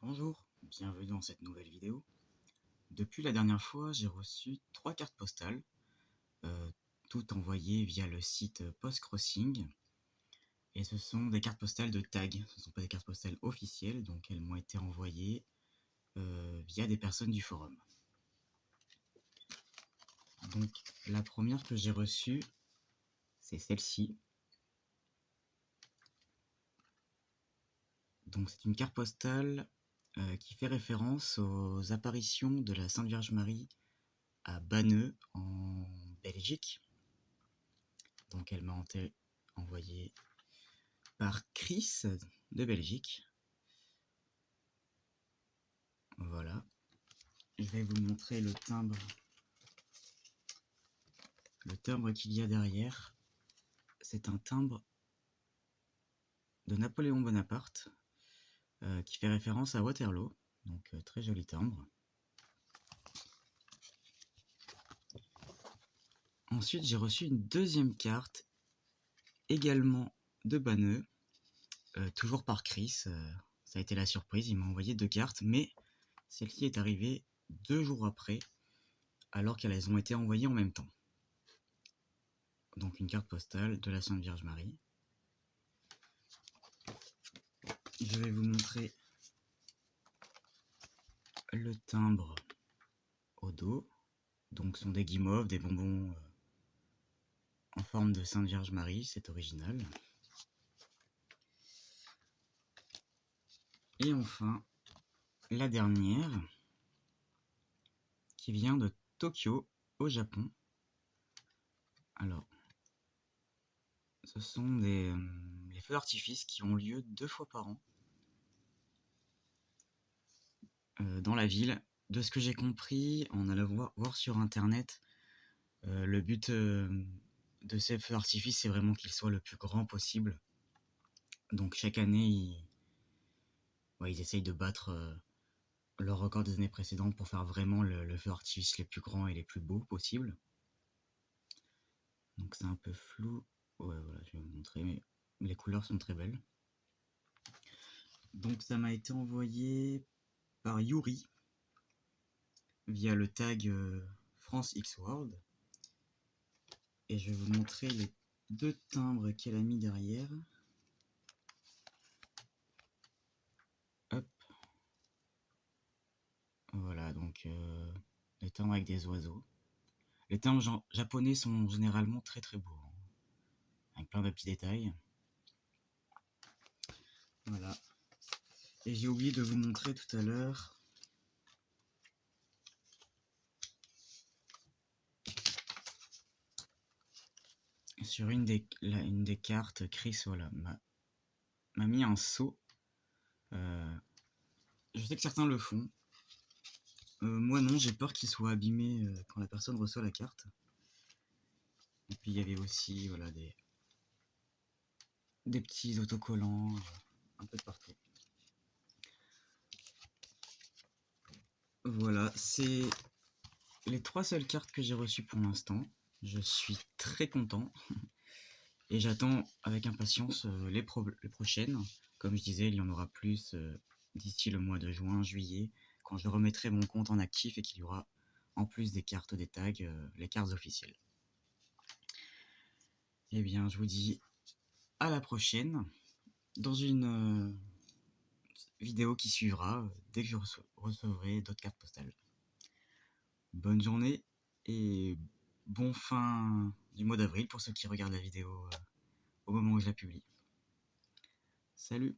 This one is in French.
Bonjour, bienvenue dans cette nouvelle vidéo. Depuis la dernière fois, j'ai reçu 3 cartes postales, toutes envoyées via le site Postcrossing. Et ce sont des cartes postales de tag, ce ne sont pas des cartes postales officielles, donc elles m'ont été envoyées via des personnes du forum. Donc la première que j'ai reçue, c'est celle-ci. Donc c'est une carte postale qui fait référence aux apparitions de la Sainte Vierge Marie à Banneux en Belgique. Donc elle m'a été envoyée par Chris de Belgique. Voilà. Je vais vous montrer le timbre qu'il y a derrière. C'est un timbre de Napoléon Bonaparte qui fait référence à Waterloo. Donc très joli timbre. Ensuite, j'ai reçu une deuxième carte, également de Banneux, toujours par Chris. Ça a été la surprise, il m'a envoyé 2 cartes, mais celle-ci est arrivée 2 jours après, alors qu'elles ont été envoyées en même temps. Donc une carte postale de la Sainte Vierge Marie. Je vais vous montrer le timbre au dos. Donc ce sont des guimauves, des bonbons en forme de Sainte Vierge Marie, c'est original. Et enfin, la dernière, qui vient de Tokyo, au Japon. Alors, ce sont les feux d'artifice qui ont lieu 2 fois par an dans la ville. De ce que j'ai compris, en allant voir sur internet, le but de ces feux d'artifice, c'est vraiment qu'ils soient le plus grand possible. Donc chaque année, ils essayent de battre leur record des années précédentes pour faire vraiment le feu d'artifice les plus grands et les plus beaux possibles. Donc c'est un peu flou. Ouais, voilà, je vais vous montrer, mais les couleurs sont très belles. Donc ça m'a été envoyé par Yuri via le tag France X World. Et je vais vous montrer les 2 timbres qu'elle a mis derrière. Hop. Voilà, donc les timbres avec des oiseaux. Les timbres japonais sont généralement très très beaux, hein, avec plein de petits détails. Voilà. Et j'ai oublié de vous montrer tout à l'heure sur une des cartes, Chris voilà, m'a mis un seau. Je sais que certains le font. Moi non, j'ai peur qu'il soit abîmé quand la personne reçoit la carte. Et puis il y avait aussi voilà, des petits autocollants un peu de partout. Voilà, c'est les 3 seules cartes que j'ai reçues pour l'instant. Je suis très content et j'attends avec impatience les prochaines. Comme je disais, il y en aura plus d'ici le mois de juin, juillet, quand je remettrai mon compte en actif et qu'il y aura en plus des cartes, des tags, les cartes officielles. Eh bien, je vous dis à la prochaine dans une vidéo qui suivra dès que je recevrai d'autres cartes postales. Bonne journée et bon fin du mois d'avril pour ceux qui regardent la vidéo au moment où je la publie. Salut!